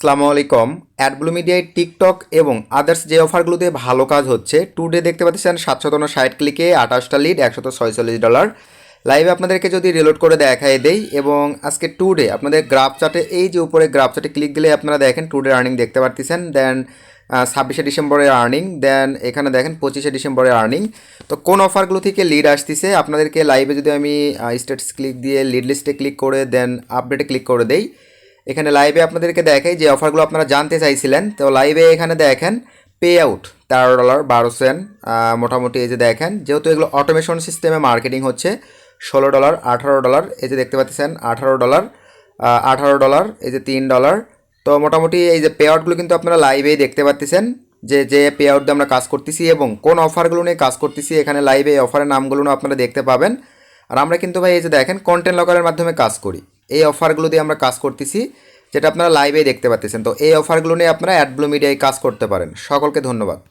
আসসালামু আলাইকুম। অ্যাডব্লু মিডিয়ায় টিকটক এবং আদার্স যে অফারগুলোতে ভালো কাজ হচ্ছে, টুডে দেখতে পাচ্ছেন 760 ক্লিকে 28টা লিড $146। লাইভে আপনাদেরকে যদি রিলোড করে দেখাই দেই এবং আজকে টুডে আপনাদের গ্রাফ চার্টে এই যে উপরে গ্রাফ চার্টে ক্লিক দিলে আপনারা দেখেন টুডে আর্নিং দেখতে পাচ্ছেন। দেন 26শে ডিসেম্বরের আর্নিং, দেন এখানে দেখেন 25শে ডিসেম্বরের আর্নিং। তো কোন অফারগুলো থেকে লিড আসতেছে আপনাদেরকে লাইভে যদি আমি স্ট্যাটাস ক্লিক দিয়ে লিড লিস্টে ক্লিক করে দেন আপডেটে ক্লিক করে দেই, এখানে লাইভে আপনাদেরকে দেখাই যে অফারগুলো আপনারা জানতে চাইছিলেন। তো লাইভে এখানে দেখেন পে আউট $13.12। মোটামুটি এই যে দেখেন, যেহেতু এগুলো অটোমেশন সিস্টেমে মার্কেটিং হচ্ছে, $16, $18, এই যে দেখতে পাচ্ছেন $18, $18, এই যে $3। তো মোটামুটি এই যে পে আউটগুলো কিন্তু আপনারা লাইভেই দেখতে পাচ্ছেন যে যে পে আউট দিয়ে আমরা কাজ করতেছি এবং কোন অফারগুলো নিয়ে কাজ করতেছি। এখানে লাইভে এই অফারের নামগুলো আপনারা দেখতে পাবেন। আর আমরা কিন্তু ভাই এই যে দেখেন কন্টেন্ট লকারের মাধ্যমে কাজ করি, এই অফারগুলো দিয়ে আমরা কাজ করতেছি, যেটা আপনারা লাইভেই দেখতে পাচ্ছেন। তো এই অফারগুলো নিয়ে আপনারা অ্যাডব্লু মিডিয়ায় কাজ করতে পারেন। সকলকে ধন্যবাদ।